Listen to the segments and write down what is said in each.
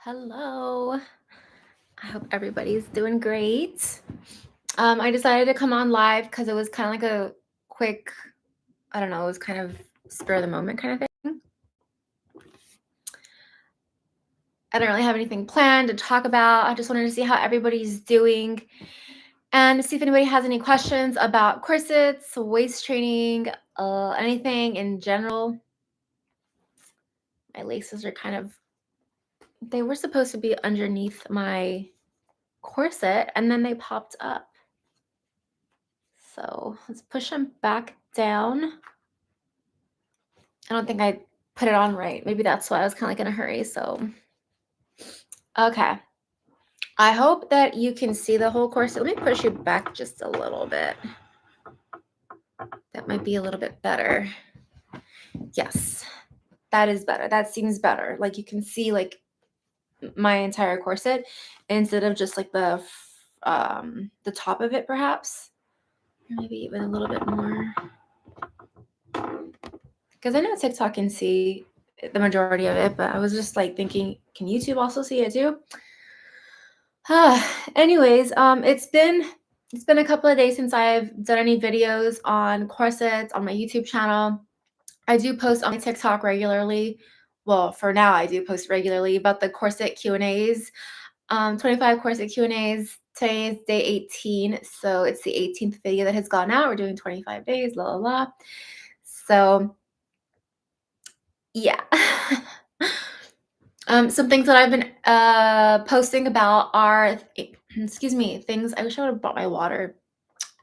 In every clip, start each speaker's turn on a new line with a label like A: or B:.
A: Hello. I hope everybody's doing great. I decided to come on live because it was kind of like a quick, I don't know, it was kind of spur of the moment kind of thing. I don't really have anything planned to talk about. I just wanted to see how everybody's doing and see if anybody has any questions about corsets, waist training, anything in general. My laces are they were supposed to be underneath my corset and then they popped up. So let's push them back down. I don't think I put it on right. Maybe that's why I was kind of like in a hurry. So, okay. I hope that you can see the whole corset. Let me push you back just a little bit. That might be a little bit better. Yes, that is better. That seems better. Like you can see like my entire corset instead of just like the top of it, perhaps. Maybe even a little bit more. Because I know TikTok can see the majority of it, but I was just like thinking, can YouTube also see it too? Anyways, it's been a couple of days since I've done any videos on corsets on my YouTube channel. I do post on my TikTok regularly. Well, for now I do post regularly about the corset Q&As. 25 corset Q&As. Today is day 18, so it's the 18th video that has gone out. We're doing 25 days, la la la. So yeah. Some things that I've been posting about are, excuse me, things, I wish I would have brought my water,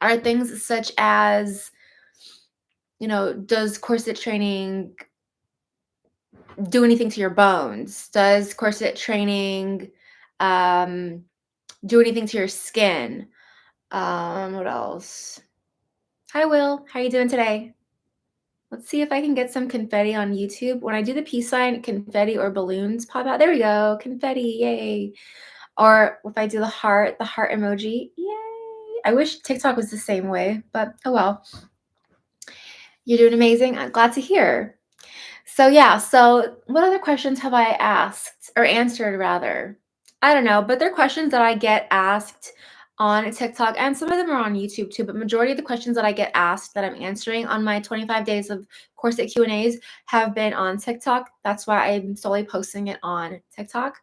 A: are things such as, does corset training do anything to your bones? Does corset training do anything to your skin? What else? Hi, Will. How are you doing today? Let's see if I can get some confetti on YouTube. When I do the peace sign, confetti or balloons pop out. There we go. Confetti. Yay. Or if I do the heart emoji. Yay. I wish TikTok was the same way, but oh well. You're doing amazing. I'm glad to hear. So yeah, so what other questions have I asked or answered rather? I don't know, but they're questions that I get asked on TikTok and some of them are on YouTube too, but majority of the questions that I get asked that I'm answering on my 25 days of corset Q&As have been on TikTok. That's why I'm solely posting it on TikTok.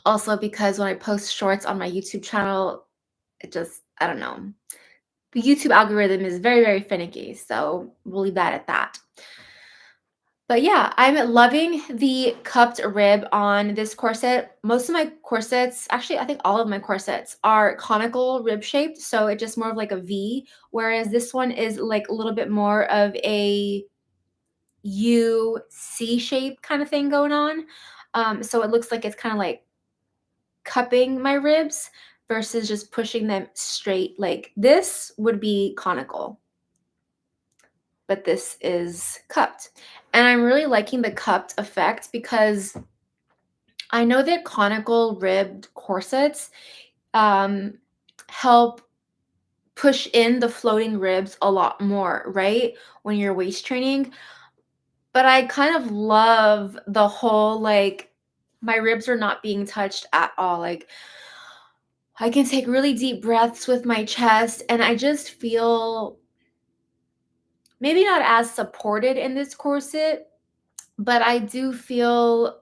A: Also because when I post shorts on my YouTube channel, I don't know. The YouTube algorithm is very, very finicky, so we'll leave that at that. But yeah, I'm loving the cupped rib on this corset. Most of my corsets, actually, I think all of my corsets are conical rib shaped. So it's just more of like a V, whereas this one is like a little bit more of a U, C shape kind of thing going on. So it looks like it's kind of like cupping my ribs versus just pushing them straight. Like this would be conical, but this is cupped. And I'm really liking the cupped effect because I know that conical ribbed corsets help push in the floating ribs a lot more, right? When you're waist training. But I kind of love the whole, like, my ribs are not being touched at all. Like, I can take really deep breaths with my chest and I just feel maybe not as supported in this corset, but I do feel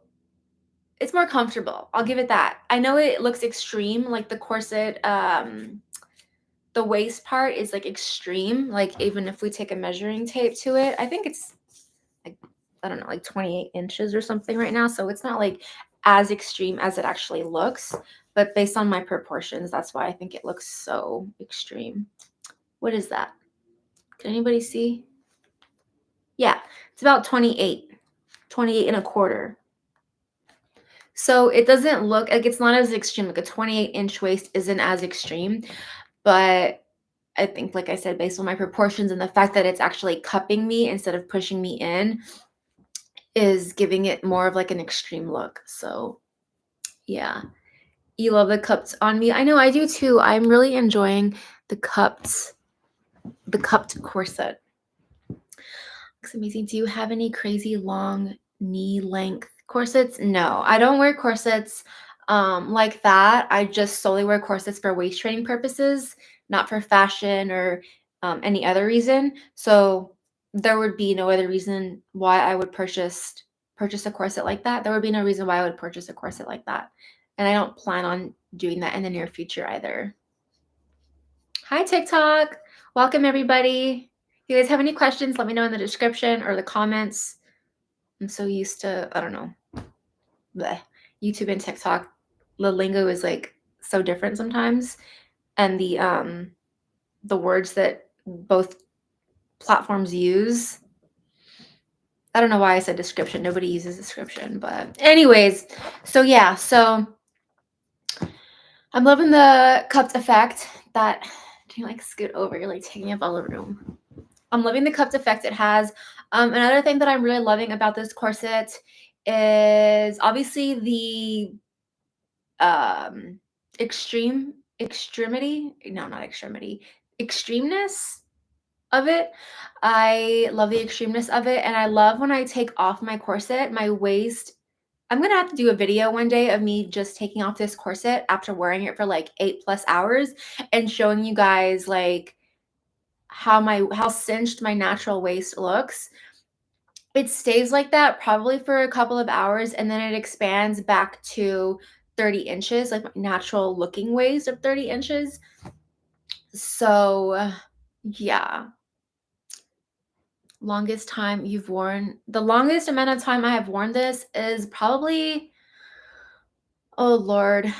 A: it's more comfortable. I'll give it that. I know it looks extreme, like the corset, the waist part is like extreme. Like even if we take a measuring tape to it, I think it's like, I don't know, like 28 inches or something right now. So it's not like as extreme as it actually looks, but based on my proportions, that's why I think it looks so extreme. What is that? Can anybody see? Yeah, it's about 28 and a quarter. So it doesn't look like it's not as extreme. Like a 28-inch waist isn't as extreme, but I think, like I said, based on my proportions and the fact that it's actually cupping me instead of pushing me in is giving it more of like an extreme look. So yeah, you love the cupped on me. I know I do too. I'm really enjoying the cupped corset. Looks amazing. Do you have any crazy long knee length Corsets? No, I don't wear corsets like that. I just solely wear corsets for waist training purposes, not for fashion or any other reason. So there would be no other reason why I would purchase a corset like that. There would be no reason why I would purchase a corset like that. And I don't plan on doing that in the near future either. Hi, TikTok. Welcome, everybody. If you guys have any questions, let me know in the description or the comments. I'm so used to, I don't know, bleh, YouTube and TikTok. The lingo is like so different sometimes. And the words that both platforms use. I don't know why I said description. Nobody uses description. But anyways, so yeah, so I'm loving the cupped effect that, can you like scoot over? You're like taking up all the room. I'm loving the cupped effect it has. Another thing that I'm really loving about this corset is obviously the extremeness of it. I love the extremeness of it, and I love when I take off my corset, my waist. I'm gonna have to do a video one day of me just taking off this corset after wearing it for like 8+ hours and showing you guys like how cinched my natural waist looks. It stays like that probably for a couple of hours, and then it expands back to 30 inches, like my natural looking waist of 30 inches. So yeah. Longest time you've worn, the longest amount of time I have worn this is probably, oh Lord,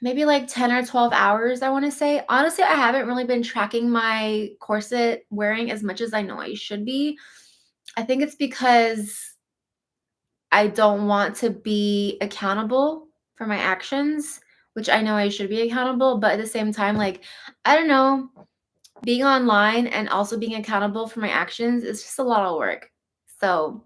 A: maybe like 10 or 12 hours, I want to say. Honestly, I haven't really been tracking my corset wearing as much as I know I should be. I think it's because I don't want to be accountable for my actions, which I know I should be accountable, but at the same time, like, I don't know, being online and also being accountable for my actions is just a lot of work. So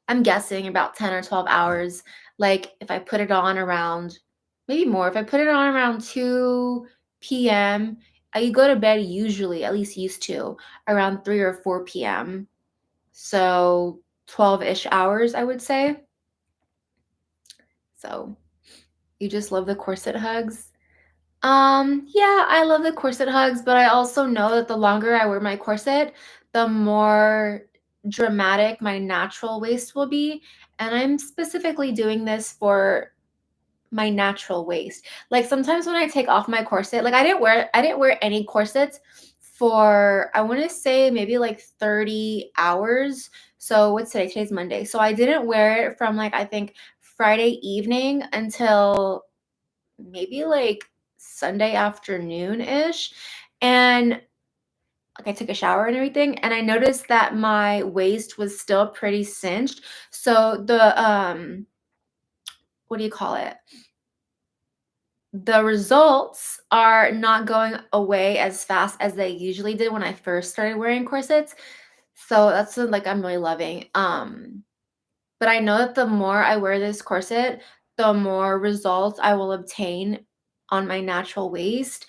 A: I'm guessing about 10 or 12 hours. Like if I put it on around, maybe more, if I put it on around 2 p.m., I go to bed usually, at least used to, around 3 or 4 p.m. So 12-ish hours, I would say. So you just love the corset hugs. Yeah, I love the corset hugs, but I also know that the longer I wear my corset, the more dramatic my natural waist will be. And I'm specifically doing this for my natural waist. Like sometimes when I take off my corset, like I didn't wear any corsets for, I want to say maybe like 30 hours. So what's today? Today's Monday. So I didn't wear it from like I think Friday evening until maybe like Sunday afternoon-ish. And like I took a shower and everything, and I noticed that my waist was still pretty cinched. So the what do you call it? The results are not going away as fast as they usually did when I first started wearing corsets. So that's what, like I'm really loving. But I know that the more I wear this corset, the more results I will obtain on my natural waist.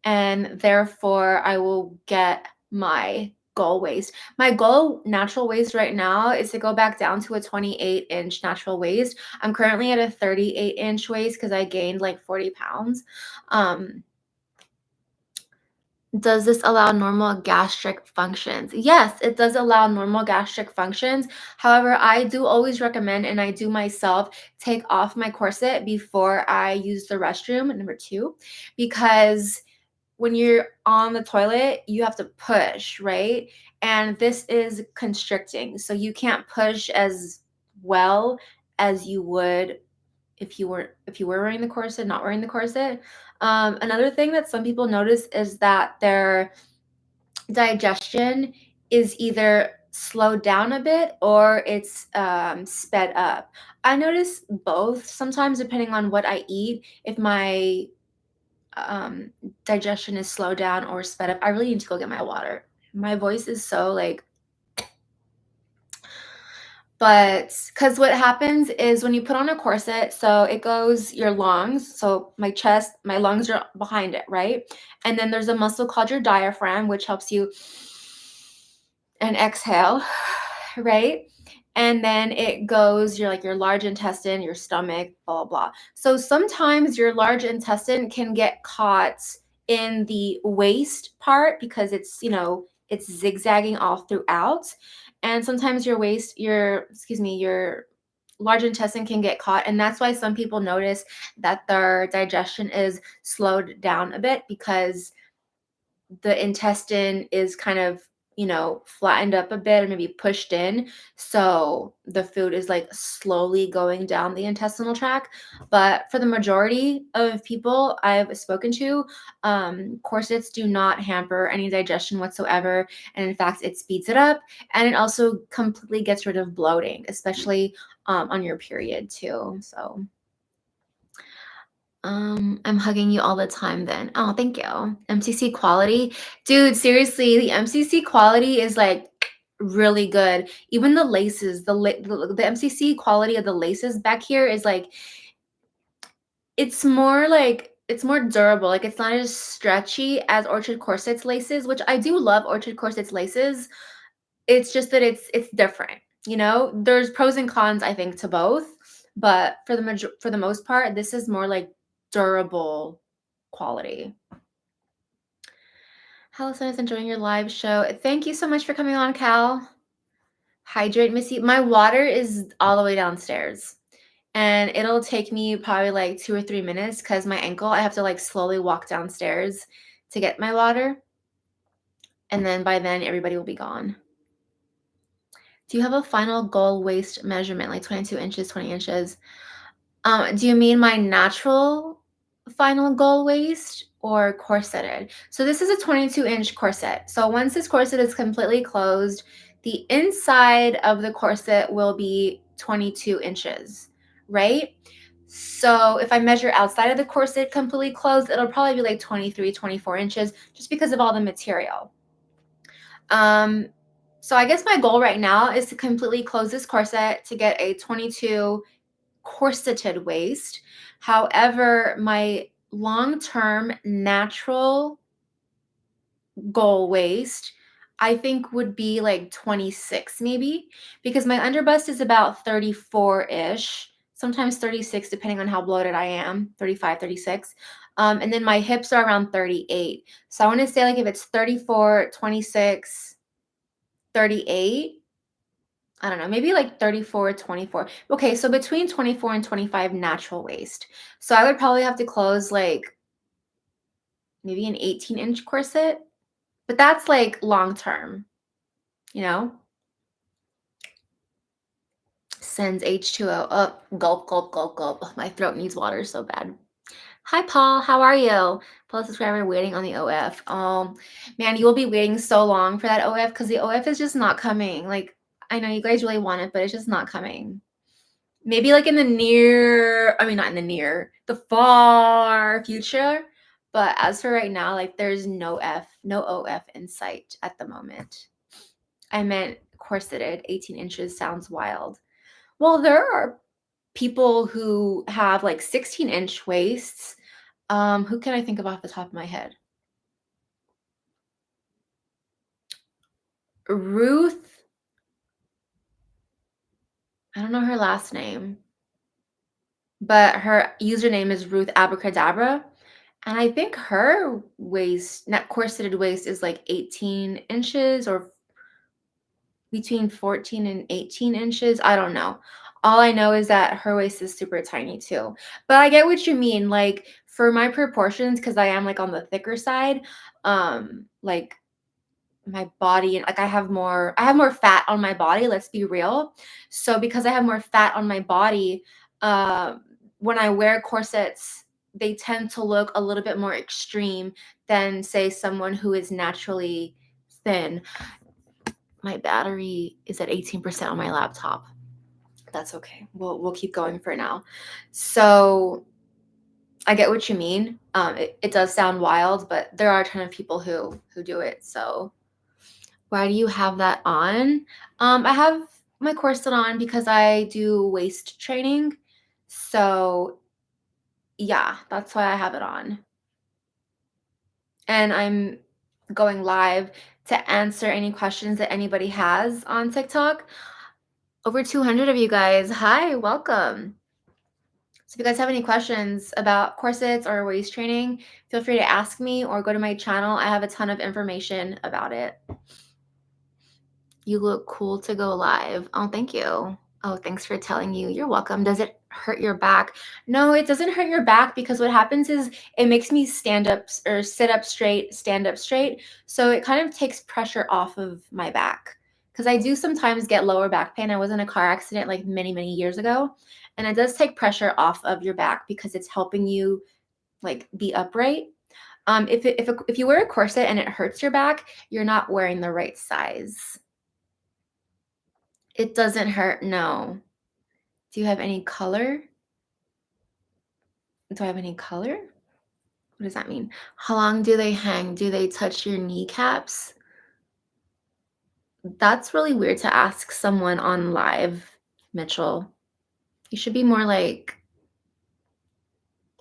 A: And therefore, I will get my goal waist. My goal natural waist right now is to go back down to a 28-inch natural waist. I'm currently at a 38-inch waist because I gained like 40 pounds. Does this allow normal gastric functions? Yes, it does allow normal gastric functions. However, I do always recommend, and I do myself, take off my corset before I use the restroom, number 2, because when you're on the toilet, you have to push, right? And this is constricting. So you can't push as well as you would if you were wearing the corset, not wearing the corset. Another thing that some people notice is that their digestion is either slowed down a bit or it's sped up. I notice both sometimes depending on what I eat. If my digestion is slowed down or sped up, I really need to go get my water. My voice is so like, but because what happens is when you put on a corset, so it goes your lungs, so my chest, my lungs are behind it, right? And then there's a muscle called your diaphragm, which helps you and exhale, right? and then it goes your large intestine, your stomach, blah, blah, blah. So sometimes your large intestine can get caught in the waist part because it's zigzagging all throughout. And sometimes your large intestine can get caught. And that's why some people notice that their digestion is slowed down a bit because the intestine is kind of, flattened up a bit or maybe pushed in. So the food is like slowly going down the intestinal tract. But for the majority of people I've spoken to, corsets do not hamper any digestion whatsoever. And in fact, it speeds it up. And it also completely gets rid of bloating, especially on your period too. So. I'm hugging you all the time then. Oh, thank you. MCC quality. Dude, seriously, the MCC quality is like really good. Even the laces, the MCC quality of the laces back here is like it's more durable. Like it's not as stretchy as Orchard Corset's laces, which I do love Orchard Corset's laces. It's just that it's different, There's pros and cons, I think, to both, but for the most part, this is more like durable quality. Hello, son is enjoying your live show. Thank you so much for coming on, Cal. Hydrate, Missy. My water is all the way downstairs, and it'll take me probably like 2 or 3 minutes because my ankle, I have to like slowly walk downstairs to get my water, and then by then everybody will be gone. Do you have a final goal waist measurement, like 22 inches, 20 inches? Do you mean my natural final goal waist or corseted? So this is a 22-inch corset. So once this corset is completely closed, the inside of the corset will be 22 inches, right? So if I measure outside of the corset completely closed, it'll probably be like 23, 24 inches just because of all the material. So I guess my goal right now is to completely close this corset to get a 22 corseted waist. However, my long-term natural goal waist, I think would be like 26 maybe, because my underbust is about 34-ish, sometimes 36 depending on how bloated I am, 35, 36. And then my hips are around 38. So I want to say like if it's 34, 26, 38, I don't know, maybe like 34, 24. Okay, so between 24 and 25 natural waist. So I would probably have to close like maybe an 18-inch corset, but that's like long term, you know? Sends H2O. Oh, gulp, gulp, gulp, gulp. Ugh, my throat needs water so bad. Hi, Paul. How are you? Plus subscriber waiting on the OF. Oh, man, you will be waiting so long for that OF because the OF is just not coming. Like, I know you guys really want it, but it's just not coming. Maybe like in the not in the near, the far future. But as for right now, like there's no OF in sight at the moment. I meant corseted, 18 inches sounds wild. Well, there are people who have like 16-inch waists. Who can I think of off the top of my head? Ruth, I don't know her last name, but her username is Ruth Abracadabra. And I think her waist, net corseted waist, is like 18 inches or between 14 and 18 inches. I don't know. All I know is that her waist is super tiny too. But I get what you mean. Like for my proportions, because I am like on the thicker side, like my body and like I have more fat on my body, let's be real. So because I have more fat on my body, when I wear corsets, they tend to look a little bit more extreme than say someone who is naturally thin. My battery is at 18% on my laptop. That's okay. We'll keep going for now. So I get what you mean. It does sound wild, but there are a ton of people who do it. So why do you have that on? I have my corset on because I do waist training. So yeah, that's why I have it on. And I'm going live to answer any questions that anybody has on TikTok. Over 200 of you guys. Hi, welcome. So if you guys have any questions about corsets or waist training, feel free to ask me or go to my channel. I have a ton of information about it. You look cool to go live. Oh, thank you. Oh, thanks for telling you. You're welcome. Does it hurt your back? No, it doesn't hurt your back because what happens is it makes me stand up or sit up straight, stand up straight. So it kind of takes pressure off of my back because I do sometimes get lower back pain. I was in a car accident like many, many years ago, and it does take pressure off of your back because it's helping you like be upright. If you wear a corset and it hurts your back, you're not wearing the right size. It doesn't hurt, no. Do you have any color? Do I have any color? What does that mean? How long do they hang? Do they touch your kneecaps? That's really weird to ask someone on live, Mitchell. You should be more like,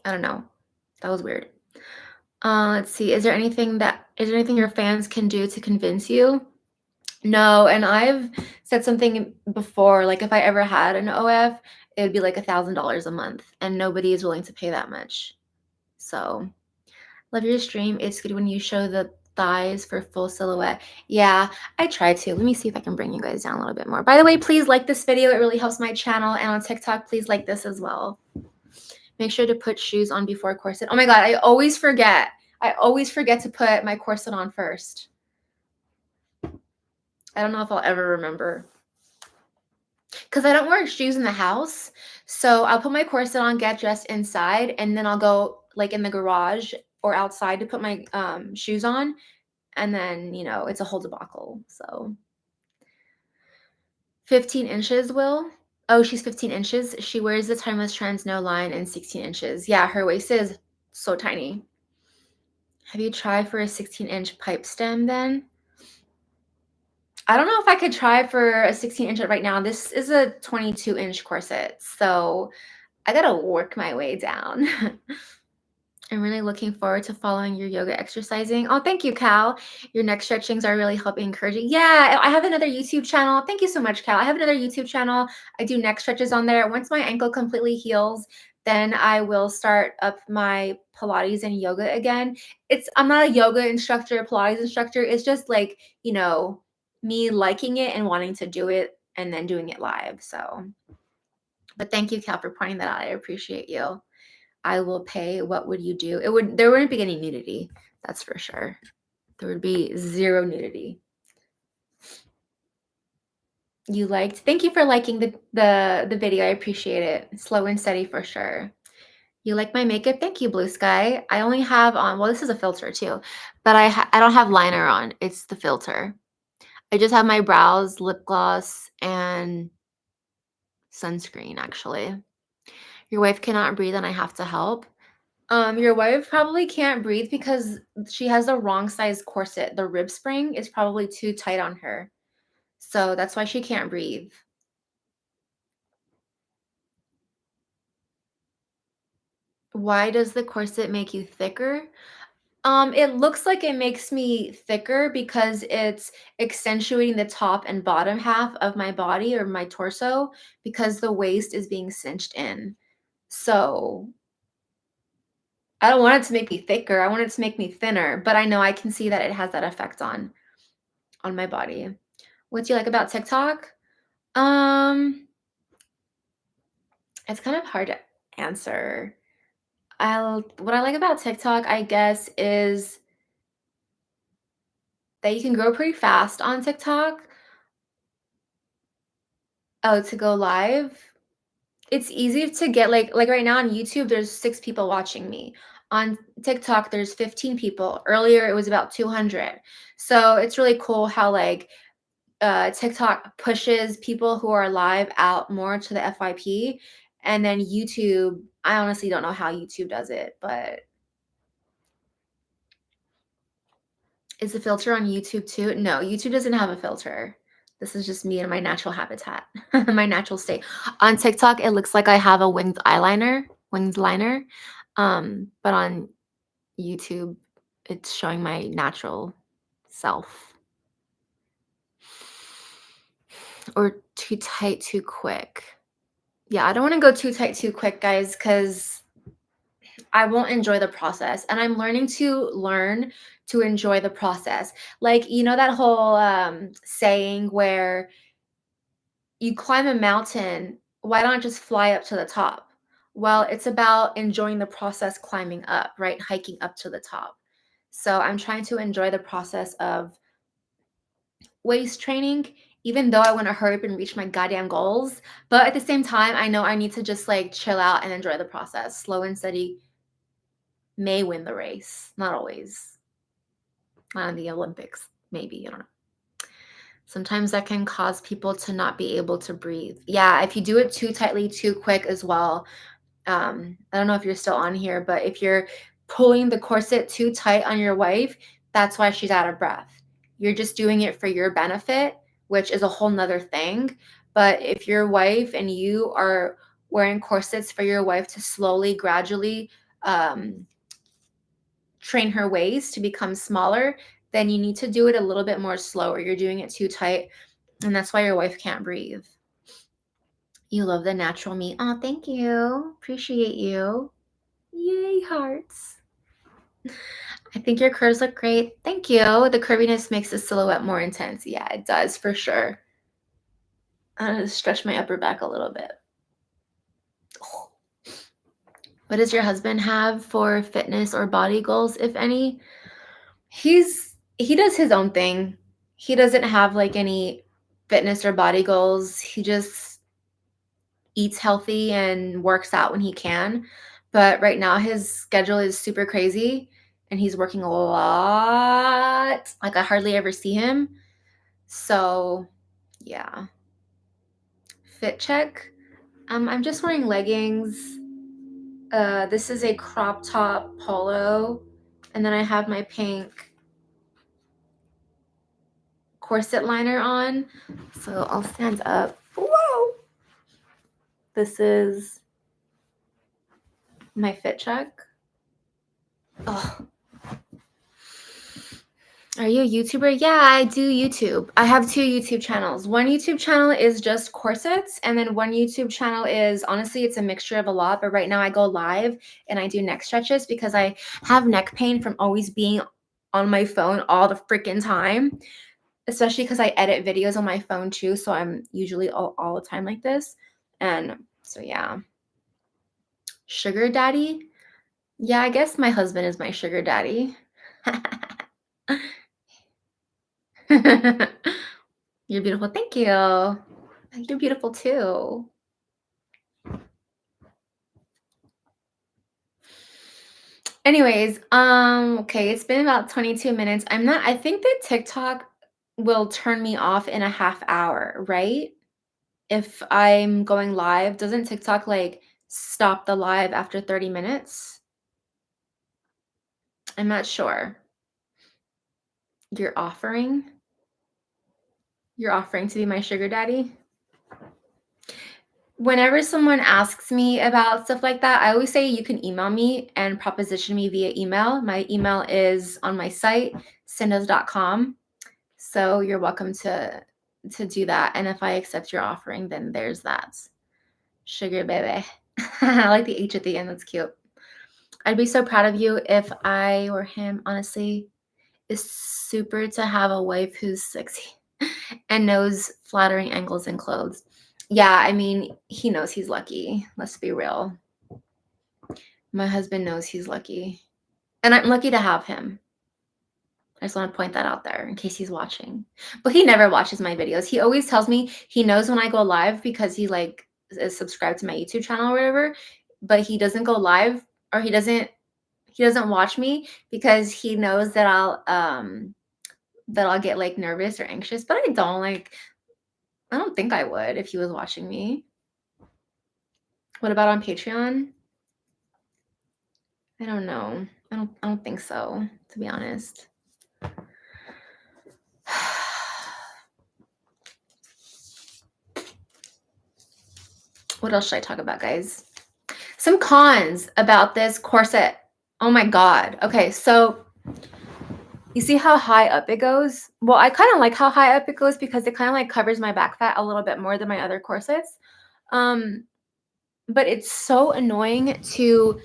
A: I don't know. That was weird. Let's see. Is there anything your fans can do to convince you? No, and I've said something before, like if I ever had an OF, it would be like $1,000 a month, and nobody is willing to pay that much. So, love your stream. It's good when you show the thighs for full silhouette. Yeah, I try to. Let me see if I can bring you guys down a little bit more. By the way, please like this video. It really helps my channel. And on TikTok, please like this as well. Make sure to put shoes on before corset. Oh my God, I always forget. I always forget to put my corset on first. I don't know if I'll ever remember. Because I don't wear shoes in the house. So I'll put my corset on, get dressed inside, and then I'll go like in the garage or outside to put my shoes on. And then, it's a whole debacle. So 15 inches, Will. Oh, she's 15 inches. She wears the Timeless Trends No Line in 16 inches. Yeah, her waist is so tiny. Have you tried for a 16-inch pipe stem then? I don't know if I could try for a 16-inch right now. This is a 22-inch corset. So I gotta work my way down. I'm really looking forward to following your yoga exercising. Oh, thank you, Cal. Your neck stretchings are really helping encouraging. Yeah, I have another YouTube channel. Thank you so much, Cal. I have another YouTube channel. I do neck stretches on there. Once my ankle completely heals, then I will start up my Pilates and yoga again. I'm not a yoga instructor, Pilates instructor. It's just like, me liking it and wanting to do it and then doing it live. So, but thank you, Cal, for pointing that out. I appreciate you. I will pay. What would you do? There wouldn't be any nudity. That's for sure. There would be zero nudity. Thank you for liking the video. I appreciate it. Slow and steady for sure. You like my makeup? Thank you, Blue Sky. I only have on, well, this is a filter too, but I don't have liner on. It's the filter. I just have my brows, lip gloss, and sunscreen actually. Your wife cannot breathe and I have to help. Your wife probably can't breathe because she has the wrong size corset. The rib spring is probably too tight on her. So that's why she can't breathe. Why does the corset make you thicker? It looks like it makes me thicker because it's accentuating the top and bottom half of my body or my torso because the waist is being cinched in. So I don't want it to make me thicker. I want it to make me thinner, but I know I can see that it has that effect on my body. What do you like about TikTok? It's kind of hard to answer. What I like about TikTok, I guess, is that you can grow pretty fast on TikTok. Oh, to go live. It's easy to get like right now on YouTube, there's 6 people watching me. On TikTok, there's 15 people. Earlier, it was about 200. So it's really cool how TikTok pushes people who are live out more to the FYP. And then YouTube, I honestly don't know how YouTube does it, but is the filter on YouTube too? No, YouTube doesn't have a filter. This is just me in my natural habitat, my natural state. On TikTok, it looks like I have a winged liner. But on YouTube, it's showing my natural self. Or Too tight, too quick. Yeah, I don't want to go too tight, too quick, guys, because I won't enjoy the process. And I'm learning to enjoy the process. Like, you know, that whole saying where you climb a mountain, why not just fly up to the top? Well, it's about enjoying the process climbing up, right? Hiking up to the top. So I'm trying to enjoy the process of waist training, even though I want to hurry up and reach my goddamn goals. But at the same time, I know I need to just like chill out and enjoy the process. Slow and steady may win the race. Not always. Not in the Olympics, maybe. I don't know. Sometimes that can cause people to not be able to breathe. Yeah, if you do it too tightly, too quick as well. I don't know if you're still on here, but if you're pulling the corset too tight on your wife, that's why she's out of breath. You're just doing it for your benefit, which is a whole nother thing. But if your wife and you are wearing corsets for your wife to slowly, gradually train her waist to become smaller, then you need to do it a little bit more slower. You're doing it too tight, and that's why your wife can't breathe. You love the natural me. Oh, thank you. Appreciate you. Yay, hearts. I think your curves look great. Thank you. The curviness makes the silhouette more intense. Yeah, it does for sure. I'm going to stretch my upper back a little bit. Oh. What does your husband have for fitness or body goals, if any? He does his own thing. He doesn't have like any fitness or body goals. He just eats healthy and works out when he can. But right now his schedule is super crazy and he's working a lot. Like I hardly ever see him. So yeah. Fit check. I'm just wearing leggings. This is a crop top polo. And then I have my pink corset liner on. So I'll stand up. Whoa! This is my fit check. Oh. Are you a YouTuber? Yeah, I do YouTube. I have 2 YouTube channels. One YouTube channel is just corsets, and then one YouTube channel is, honestly, it's a mixture of a lot, but right now I go live and I do neck stretches because I have neck pain from always being on my phone all the freaking time, especially because I edit videos on my phone too, so I'm usually all the time like this. And so yeah. Sugar daddy? Yeah, I guess my husband is my sugar daddy. You're beautiful. Thank you. You're beautiful too. Anyways, okay, it's been about 22 minutes. I think that TikTok will turn me off in a half hour, right? If I'm going live, doesn't TikTok like stop the live after 30 minutes? I'm not sure. You're offering? You're offering to be my sugar daddy? Whenever someone asks me about stuff like that, I always say you can email me and proposition me via email. My email is on my site, cindas.com. So you're welcome to do that. And if I accept your offering, then there's that. Sugar baby. I like the H at the end. That's cute. I'd be so proud of you if I were him, honestly. It's super to have a wife who's sexy and knows flattering angles in clothes. Yeah, I mean, he knows he's lucky. Let's be real. My husband knows he's lucky. And I'm lucky to have him. I just want to point that out there in case he's watching. But he never watches my videos. He always tells me he knows when I go live because he like is subscribed to my YouTube channel or whatever, but he doesn't go live or he doesn't watch me because he knows that I'll get like nervous or anxious, but I don't think I would if he was watching me. What about on Patreon? I don't know. I don't think so, to be honest. What else should I talk about, guys? Some cons about this corset. Oh my God. Okay, so You see how high up it goes? Well, I kind of like how high up it goes because it kind of like covers my back fat a little bit more than my other corsets. Um, but it's so annoying to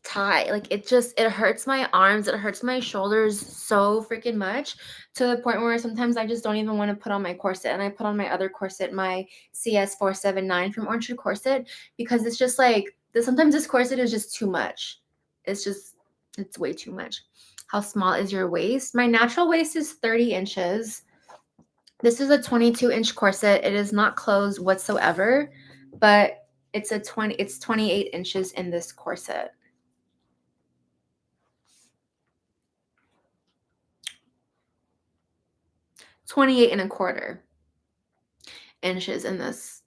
A: tie. Like it hurts my arms, it hurts my shoulders so freaking much to the point where sometimes I just don't even want to put on my corset, and I put on my other corset, my CS479 from Orange Corset, because it's just like sometimes this corset is just too much. It's way too much. How small is your waist? My natural waist is 30 inches. This is a 22-inch corset. It is not closed whatsoever, but it's 28 inches in this corset. 28 1/4 inches in this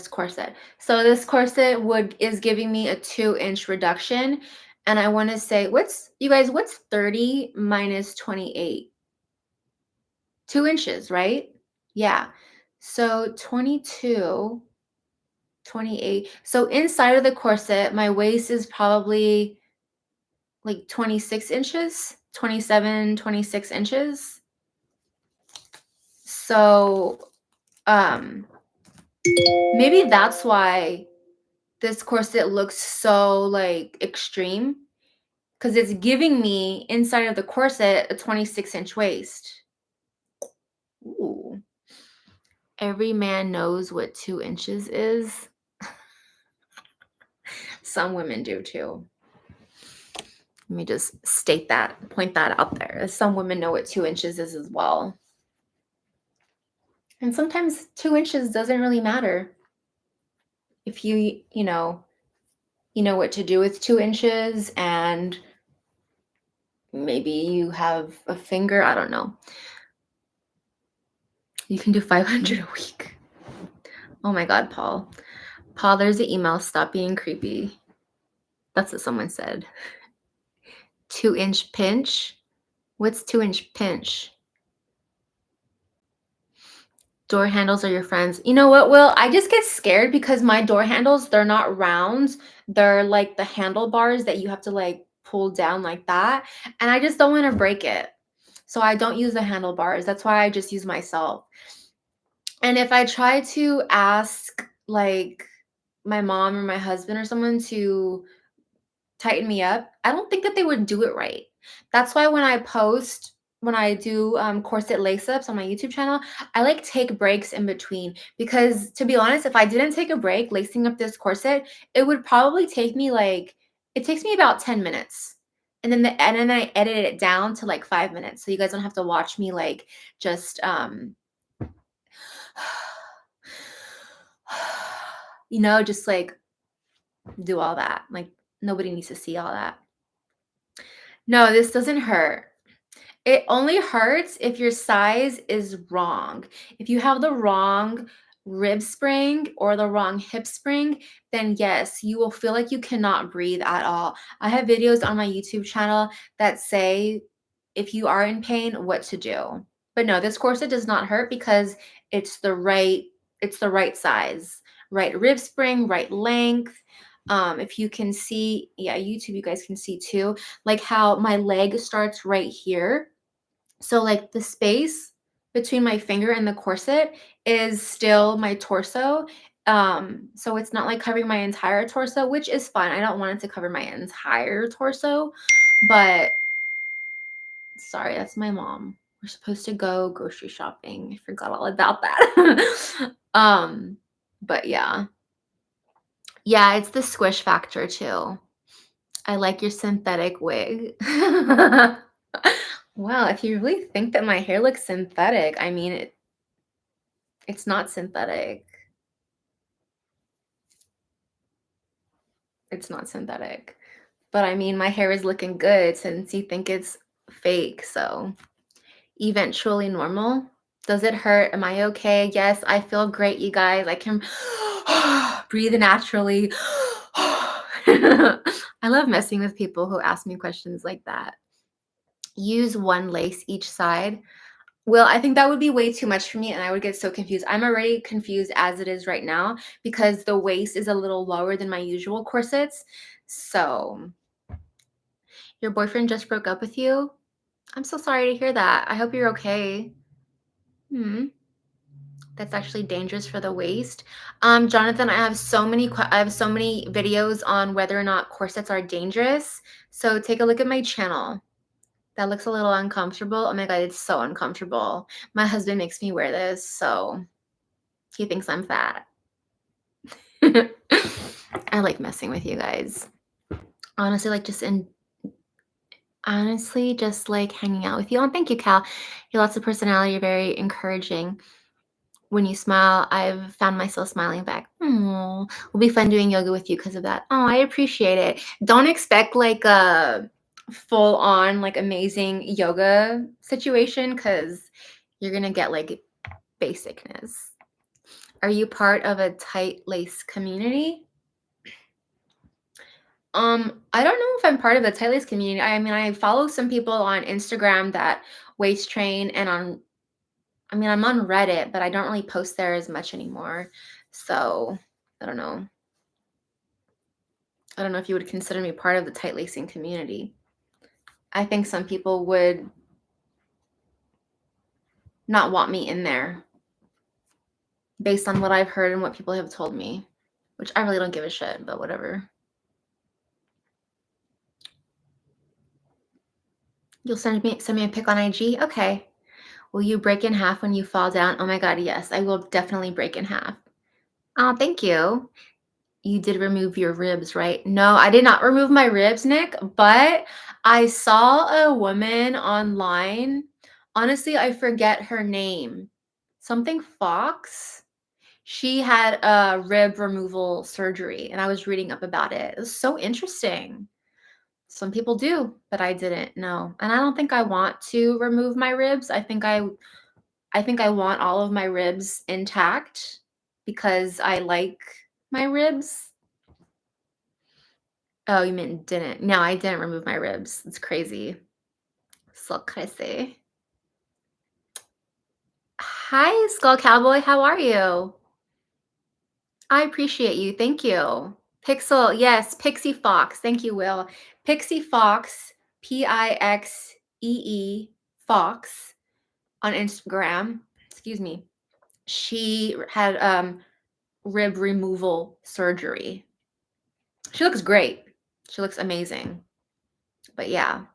A: corset. So this corset is giving me a 2-inch reduction. And I want to say, what's 30 minus 28? 2 inches, right? Yeah. So 22, 28. So inside of the corset, my waist is probably like 26 inches, 27, 26 inches. So maybe that's why this corset looks so like extreme, because it's giving me inside of the corset a 26-inch waist. Ooh. Every man knows what 2 inches is. Some women do too. Let me just point that out there. Some women know what 2 inches is as well. And sometimes 2 inches doesn't really matter. If you know what to do with 2 inches, and maybe you have a finger, I don't know. You can do 500 a week. Oh my God, Paul. Paul, there's an email. Stop being creepy. That's what someone said. 2-inch pinch? What's 2-inch pinch? Door handles are your friends. You know what, Will? I just get scared because my door handles, they're not round. They're like the handlebars that you have to like pull down like that. And I just don't want to break it. So I don't use the handlebars. That's why I just use myself. And if I try to ask like my mom or my husband or someone to tighten me up, I don't think that they would do it right. That's why when I do corset lace-ups on my YouTube channel, I like take breaks in between, because to be honest, if I didn't take a break lacing up this corset, it would probably take me it takes me about 10 minutes. And then I edited it down to like 5 minutes. So you guys don't have to watch me like just just like do all that. Like nobody needs to see all that. No, this doesn't hurt. It only hurts if your size is wrong. If you have the wrong rib spring or the wrong hip spring, then yes, you will feel like you cannot breathe at all. I have videos on my YouTube channel that say if you are in pain, what to do. But no, this corset does not hurt because it's the right size, right rib spring, right length. If you can see, yeah, YouTube, you guys can see too, like how my leg starts right here. So like the space between my finger and the corset is still my torso. So it's not like covering my entire torso, which is fine. I don't want it to cover my entire torso, but sorry, that's my mom. We're supposed to go grocery shopping. I forgot all about that. But yeah. Yeah, it's the squish factor too. I like your synthetic wig. Wow, if you really think that my hair looks synthetic, I mean, it's not synthetic. It's not synthetic. But I mean, my hair is looking good since you think it's fake. So eventually normal. Does it hurt? Am I okay? Yes, I feel great, you guys. I can breathe naturally. I love messing with people who ask me questions like that. Use one lace each side. Well, I think that would be way too much for me, and I would get so confused. I'm already confused as it is right now because the waist is a little lower than my usual corsets. So, your boyfriend just broke up with you? I'm so sorry to hear that. I hope you're okay. Hmm. That's actually dangerous for the waist. Jonathan, I have so many videos on whether or not corsets are dangerous. So take a look at my channel. That looks a little uncomfortable. Oh my God, it's so uncomfortable. My husband makes me wear this, so he thinks I'm fat. I like messing with you guys. Honestly, just like hanging out with you. And thank you, Cal. You have lots of personality. You're very encouraging. When you smile, I've found myself smiling back. Oh, will be fun doing yoga with you because of that. Oh, I appreciate it. Don't expect like a full on like amazing yoga situation because you're gonna get like basicness. Are you part of a tight lace community? I don't know if I'm part of the tight lace community. I mean, I follow some people on Instagram that waist train and I'm on Reddit, but I don't really post there as much anymore. So I don't know. I don't know if you would consider me part of the tight lacing community. I think some people would not want me in there based on what I've heard and what people have told me, which I really don't give a shit, but whatever. You'll send me a pic on IG? Okay. Will you break in half when you fall down? Oh my God, yes, I will definitely break in half. Oh, thank you. You did remove your ribs, right? No, I did not remove my ribs, Nick, but I saw a woman online. Honestly, I forget her name. Something Fox. She had a rib removal surgery, and I was reading up about it. It was so interesting. Some people do, but I didn't. No. And I don't think I want to remove my ribs. I think I want all of my ribs intact because I like my ribs. Oh, you meant didn't. No, I didn't remove my ribs. It's crazy. So crazy. Hi, Skull Cowboy. How are you? I appreciate you. Thank you. Pixel, yes, Pixie Fox. Thank you, Will. Pixie Fox, Pixee Fox on Instagram. Excuse me. She had rib removal surgery. She looks great. She looks amazing. But yeah,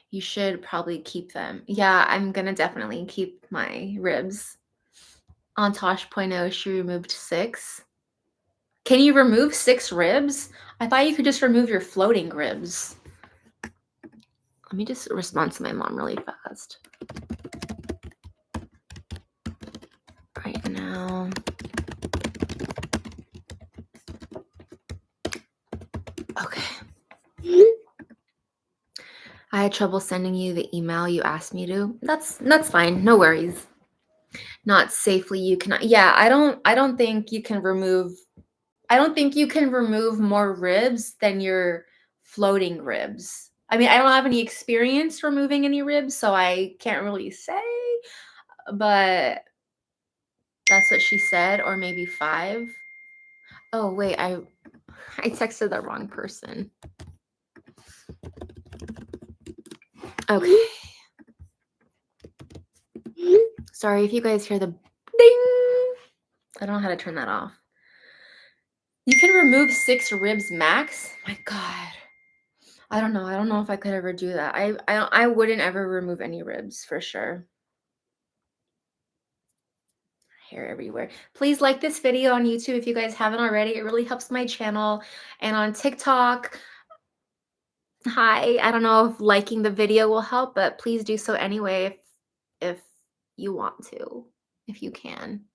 A: you should probably keep them. Yeah, I'm gonna definitely keep my ribs. On Tosh.0, she removed 6. Can you remove 6 ribs? I thought you could just remove your floating ribs. Let me just respond to my mom really fast. Right now. Okay. I had trouble sending you the email you asked me to. That's fine. No worries. Not safely you cannot. Yeah, I don't think you can remove more ribs than your floating ribs. I mean, I don't have any experience removing any ribs, so I can't really say, but that's what she said, or maybe 5. Oh, wait, I texted the wrong person. Okay. Sorry if you guys hear the ding. I don't know how to turn that off. You can remove 6 ribs max? My God. I don't know. I don't know if I could ever do that. I wouldn't ever remove any ribs for sure. Hair everywhere. Please like this video on YouTube if you guys haven't already. It really helps my channel. And on TikTok, hi. I don't know if liking the video will help, but please do so anyway if you want to, if you can.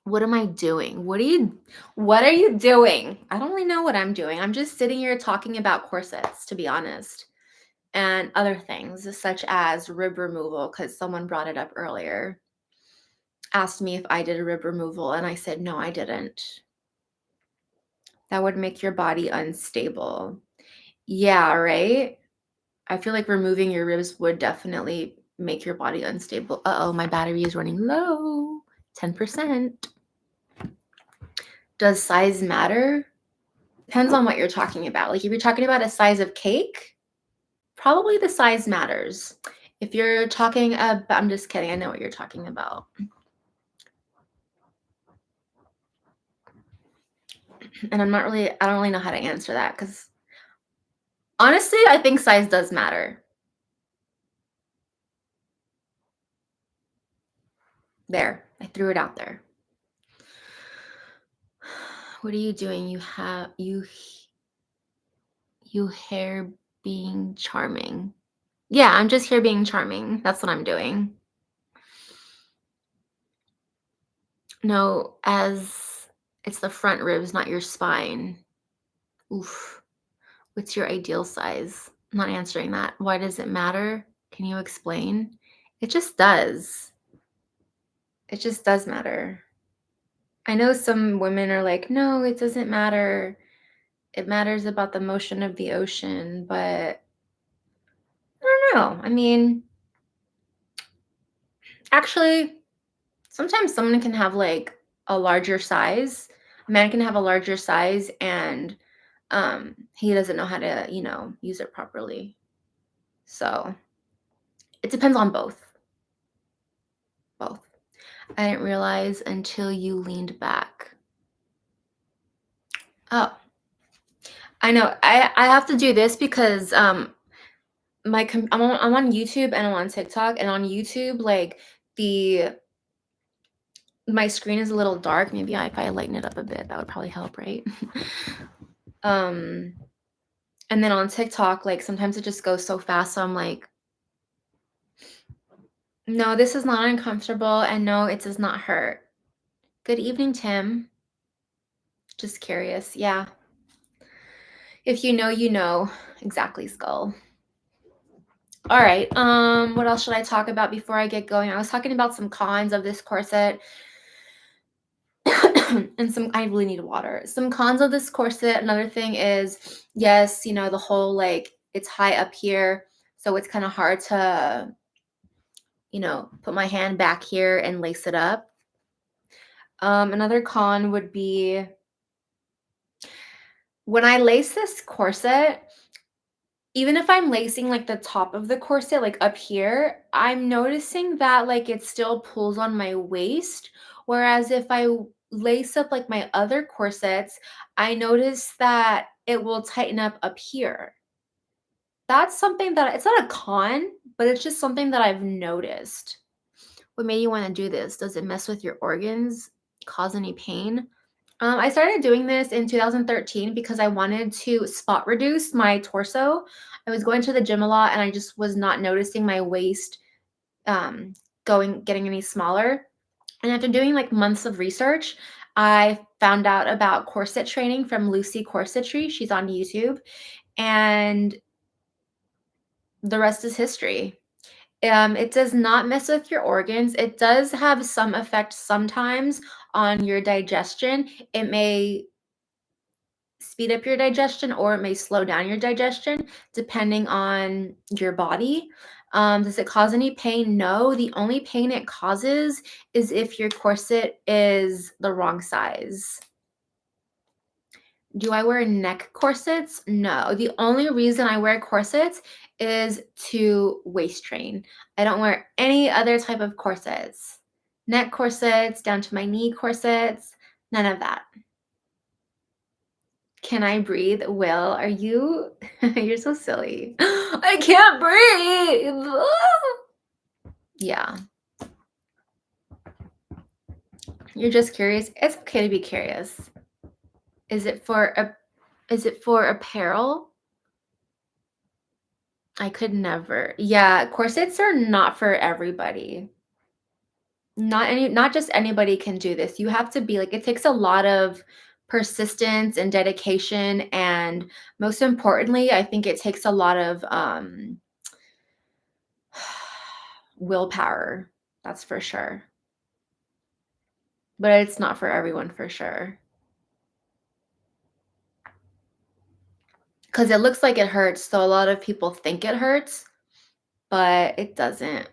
A: What am I doing? What are you doing? I don't really know what I'm doing. I'm just sitting here talking about corsets, to be honest, and other things such as rib removal, because someone brought it up earlier. Asked me if I did a rib removal, and I said, no, I didn't. That would make your body unstable. Yeah, right? I feel like removing your ribs would definitely make your body unstable. Uh-oh, my battery is running low. 10%. Does size matter? Depends on what you're talking about. Like if you're talking about a size of cake, Probably the size matters. If you're talking about, I'm just kidding. I know what you're talking about. And I don't really know how to answer that because honestly, I think size does matter. There, I threw it out there. What are you doing? You hair being charming. Yeah, I'm just here being charming. That's what I'm doing. No, as it's the front ribs, not your spine. Oof. What's your ideal size? I'm not answering that. Why does it matter? Can you explain? It just does. It just does matter. I know some women are like, no, it doesn't matter. It matters about the motion of the ocean, but I don't know. I mean, actually, sometimes someone can have like a larger size. A man can have a larger size and he doesn't know how to, use it properly. So it depends on both. I didn't realize until you leaned back. Oh, I know. I have to do this because I'm on YouTube and I'm on TikTok, and on YouTube like the my screen is a little dark. Maybe if I lighten it up a bit, that would probably help, right? um and then on TikTok, like sometimes it just goes so fast, so I'm like, no, this is not uncomfortable, and no, it does not hurt. Good evening, Tim. Just curious. Yeah. If you know, you know. Exactly, Skull. All right. What else should I talk about before I get going? I was talking about some cons of this corset. And I really need water. Some cons of this corset. Another thing is, yes, the whole like it's high up here, so it's kind of hard to, put my hand back here and lace it up. Another con would be when I lace this corset, even if I'm lacing like the top of the corset, like up here, I'm noticing that like it still pulls on my waist. Whereas if I lace up like my other corsets, I notice that it will tighten up here. That's something that it's not a con, but it's just something that I've noticed. What made you want to do this? Does it mess with your organs? Cause any pain? I started doing this in 2013 because I wanted to spot reduce my torso. I was going to the gym a lot and I just was not noticing my waist getting any smaller. And after doing like months of research, I found out about corset training from Lucy Corsetry. She's on YouTube, and the rest is history. It does not mess with your organs. It does have some effect sometimes on your digestion. It may speed up your digestion or it may slow down your digestion depending on your body. Does it cause any pain? No. The only pain it causes is if your corset is the wrong size. Do I wear neck corsets? No. The only reason I wear corsets is to waist train. I don't wear any other type of corsets. Neck corsets, down to my knee corsets, none of that. Can I breathe? Will, are you? You're so silly. I can't breathe. Yeah. You're just curious. It's okay to be curious. Is it for apparel? I could never. Yeah, corsets are not for everybody. Not just anybody can do this. You have to be like, it takes a lot of persistence and dedication, and most importantly, I think it takes a lot of willpower. That's for sure. But it's not for everyone for sure. Because it looks like it hurts, so a lot of people think it hurts, but it doesn't.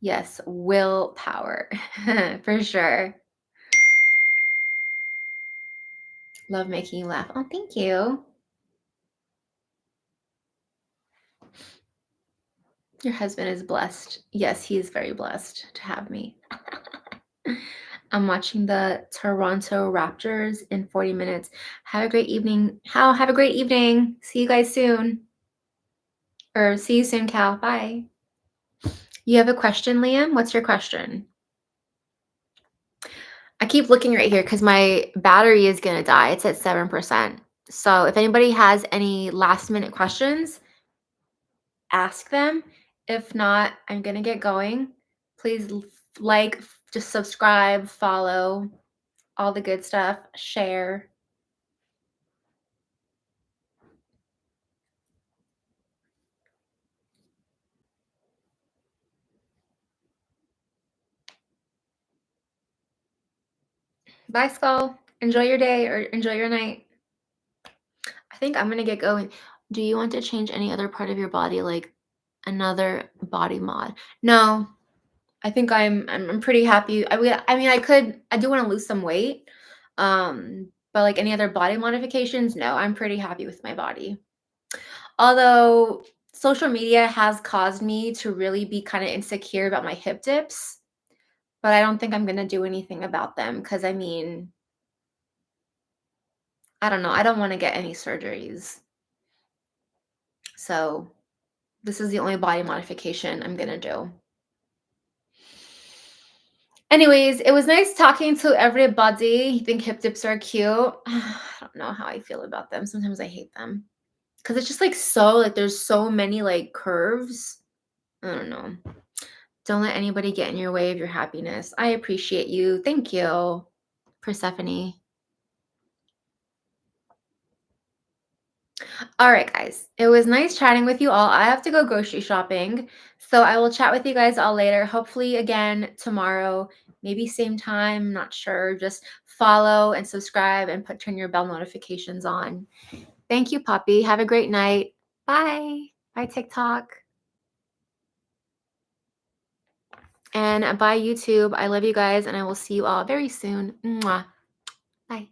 A: Yes, willpower for sure. Love making you laugh. Oh, thank you. Your husband is blessed. Yes, he is very blessed to have me. I'm watching the Toronto Raptors in 40 minutes. Have a great evening. Hal, have a great evening. See you guys soon. Or see you soon, Cal. Bye. You have a question, Liam? What's your question? I keep looking right here because my battery is going to die. It's at 7%. So if anybody has any last minute questions, ask them. If not, I'm going to get going. Please like, just subscribe, follow, all the good stuff, share. Bye, Skull. Enjoy your day or enjoy your night. I think I'm going to get going. Do you want to change any other part of your body, like another body mod? No, I think I'm pretty happy. I mean, I do want to lose some weight. But like any other body modifications, no, I'm pretty happy with my body. Although social media has caused me to really be kind of insecure about my hip dips, but I don't think I'm going to do anything about them because I mean, I don't know. I don't want to get any surgeries. So this is the only body modification I'm going to do. Anyways, it was nice talking to everybody. You think hip dips are cute? I don't know how I feel about them. Sometimes I hate them because it's just like so, like there's so many like curves. I don't know. Don't let anybody get in your way of your happiness. I appreciate you. Thank you, Persephone. All right, guys. It was nice chatting with you all. I have to go grocery shopping. So I will chat with you guys all later. Hopefully, again, tomorrow, maybe same time, not sure. Just follow and subscribe and turn your bell notifications on. Thank you, Poppy. Have a great night. Bye. Bye, TikTok. And bye, YouTube. I love you guys, and I will see you all very soon. Mwah. Bye.